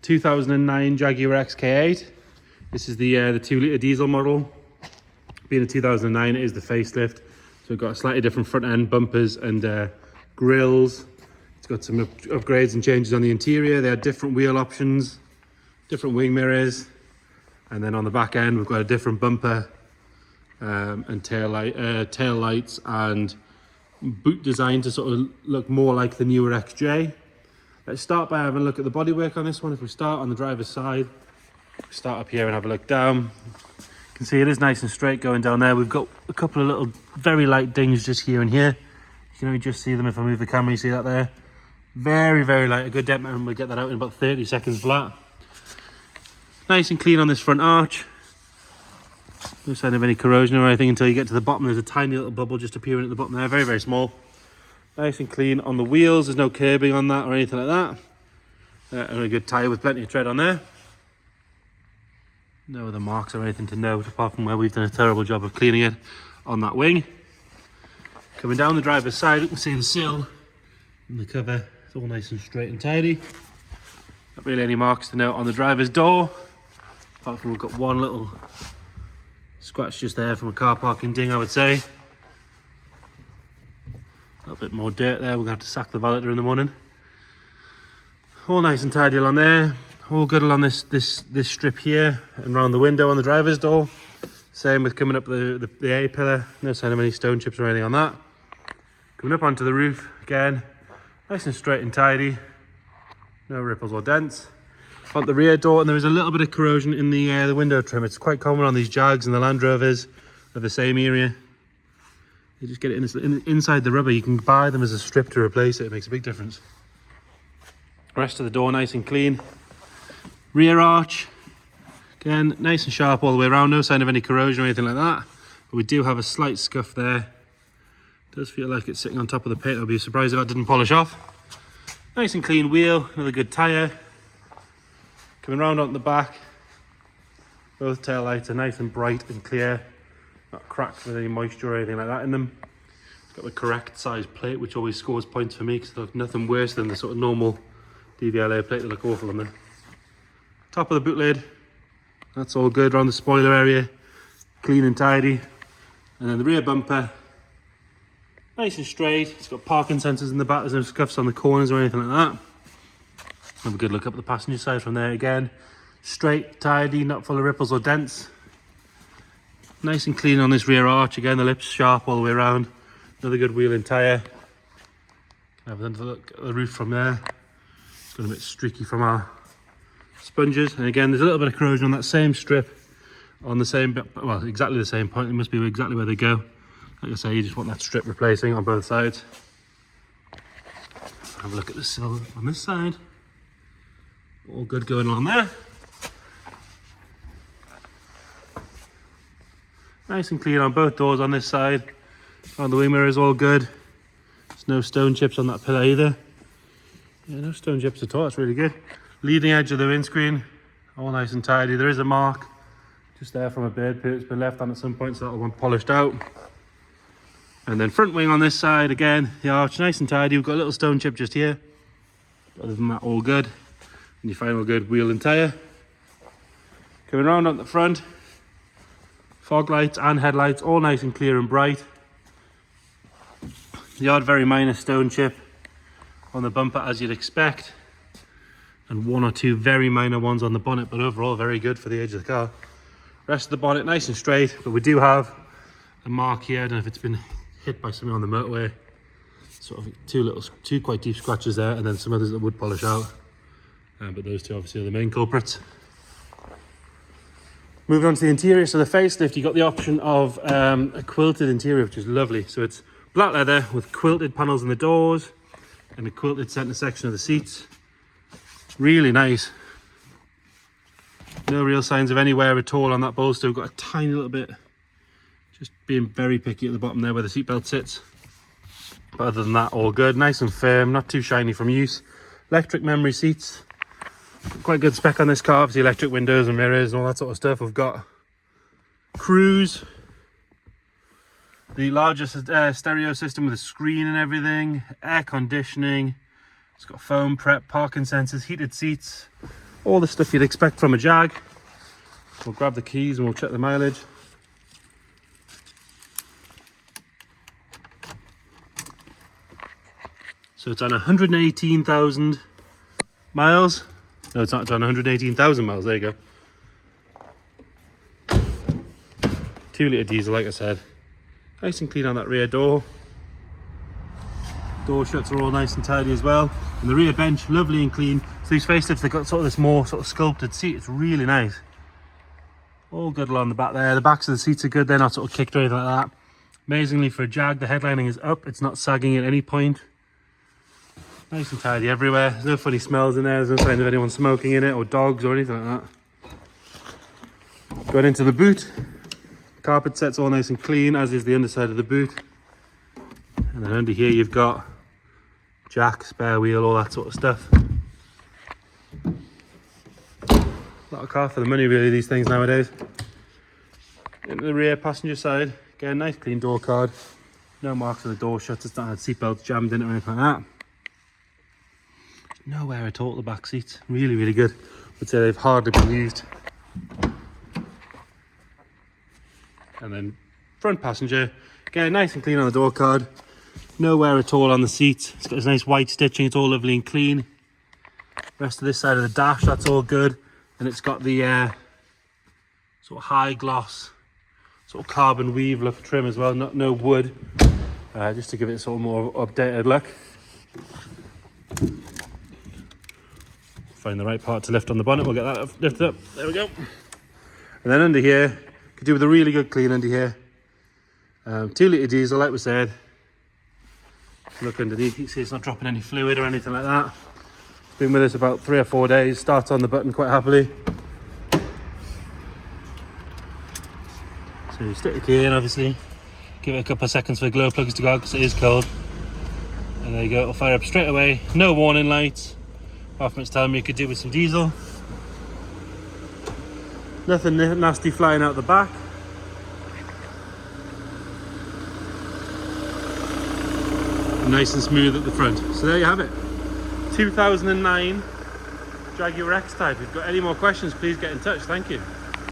2009 Jaguar XK8. This is the 2-litre diesel model. Being a 2009, it is the facelift. So we've got a slightly different front end, bumpers and grills. It's got some upgrades and changes on the interior. They had different wheel options, different wing mirrors. And then on the back end, we've got a different bumper and tail lights and boot design to sort of look more like the newer XJ. Let's start by having a look at the bodywork on this one. If we start on the driver's side, start up here and have a look down. You can see it is nice and straight going down there. We've got a couple of little very light dings just here and here. You can only just see them if I move the camera. You see that there? Very, very light. A good depth and we'll get that out in about 30 seconds flat. Nice and clean on this front arch. No sign of any corrosion or anything until you get to the bottom. There's a tiny little bubble just appearing at the bottom there, very, very small. Nice and clean on the wheels. There's no curbing on that or anything like that. And a good tyre with plenty of tread on there. No other marks or anything to note apart from where we've done a terrible job of cleaning it on that wing. Coming down the driver's side, you can see the sill and the cover. It's all nice and straight and tidy. Not really any marks to note on the driver's door. Apart from we've got one little scratch just there from a car parking ding, I would say. A little bit more dirt there. We're gonna have to sack the valeter in the morning. All nice and tidy along there. All good along this strip here and around the window on the driver's door. Same with coming up the A pillar. No sign of any stone chips or anything on that. Coming up onto the roof again, nice and straight and tidy. No ripples or dents. On the rear door, and there is a little bit of corrosion in the window trim. It's quite common on these Jags and the Land Rovers of the same area. You just get it inside the rubber. You can buy them as a strip to replace it. It makes a big difference. Rest of the door nice and clean. Rear arch, again, nice and sharp all the way around. No sign of any corrosion or anything like that. But we do have a slight scuff there. It does feel like it's sitting on top of the paint. I'll be surprised if that didn't polish off. Nice and clean wheel, another good tyre. Coming round onto the back, both tail lights are nice and bright and clear, not cracked with any moisture or anything like that in them. It's got the correct size plate, which always scores points for me because they look nothing worse than the sort of normal DVLA plate. They look awful on there. Top of the boot lid, that's all good. Around the spoiler area, clean and tidy. And then the rear bumper, nice and straight. It's got parking sensors in the back. There's no scuffs on the corners or anything like that. Have a good look up at the passenger side from there again. Straight, tidy, not full of ripples or dents. Nice and clean on this rear arch. Again, the lips sharp all the way around. Another good wheel and tyre. Have another look at the roof from there. It's got a bit streaky from our sponges. And again, there's a little bit of corrosion on that same strip. On the same, well, exactly the same point. It must be exactly where they go. Like I say, you just want that strip replacing on both sides. Have a look at the sill on this side. All good going on there. Nice and clean on both doors on this side. On the wing mirror is all good. There's no stone chips on that pillar either. Yeah, no stone chips at all. That's really good. Leading edge of the windscreen, all nice and tidy. There is a mark just there from a bird poo. It's been left on at some point, so that'll be polished out. And then front wing on this side again. The arch nice and tidy. We've got a little stone chip just here. Other than that, all good. And your final good wheel and tyre. Coming around on the front, fog lights and headlights, all nice and clear and bright. The odd very minor stone chip on the bumper as you'd expect. And one or two very minor ones on the bonnet, but overall very good for the age of the car. Rest of the bonnet nice and straight, but we do have a mark here. I don't know if it's been hit by something on the motorway. Sort of two quite deep scratches there, and then some others that would polish out. But those two obviously are the main culprits. Moving on to the interior, so the facelift, you got the option of a quilted interior, which is lovely. So it's black leather with quilted panels in the doors and a quilted centre section of the seats. Really nice. No real signs of any wear at all on that bolster. We've got a tiny little bit, just being very picky at the bottom there where the seatbelt sits. But other than that, all good. Nice and firm, not too shiny from use. Electric memory seats. Quite good spec on this car, obviously electric windows and mirrors and all that sort of stuff. We've got cruise, the largest stereo system with a screen and everything, air conditioning. It's got foam prep, parking sensors, heated seats, all the stuff you'd expect from a Jag. We'll grab the keys and we'll check the mileage. So it's on 118,000 miles. No, it's not, it's on 118,000 miles, there you go. 2-litre diesel, like I said. Nice and clean on that rear door. Door shuts are all nice and tidy as well. And the rear bench, lovely and clean. So these facelifts, they've got sort of this more sort of sculpted seat. It's really nice. All good along the back there. The backs of the seats are good. They're not sort of kicked or anything like that. Amazingly for a Jag, the headlining is up. It's not sagging at any point. Nice and tidy everywhere. There's no funny smells in there. There's no sign of anyone smoking in it or dogs or anything like that. Going into the boot. Carpet set's all nice and clean, as is the underside of the boot. And then under here you've got jack, spare wheel, all that sort of stuff. A lot of car for the money really, these things nowadays. Into the rear passenger side, again, nice clean door card. No marks on the door shutters, it's not had seatbelts jammed in it or anything like that. Nowhere at all at the back seats, really, really good. I'd say they've hardly been used. And then front passenger, again, nice and clean on the door card. Nowhere at all on the seat. It's got this nice white stitching, it's all lovely and clean. Rest of this side of the dash, that's all good. And it's got the sort of high gloss, sort of carbon weave look trim as well, no wood. Just to give it sort of more updated look. Find the right part to lift on the bonnet, we'll get that lifted up. There we go. And then under here, could do with a really good clean under here. 2-litre diesel, like we said. Look underneath, you can see it's not dropping any fluid or anything like that. It's been with us about 3 or 4 days. Starts on the button quite happily. So you stick the key in, obviously. Give it a couple of seconds for the glow plugs to go out because it is cold. And there you go, it'll fire up straight away. No warning lights. Apart from it's telling me it could do with some diesel. Nothing nasty flying out the back. Nice and smooth at the front. So there you have it. 2009 Jaguar X-Type. If you've got any more questions, please get in touch. Thank you.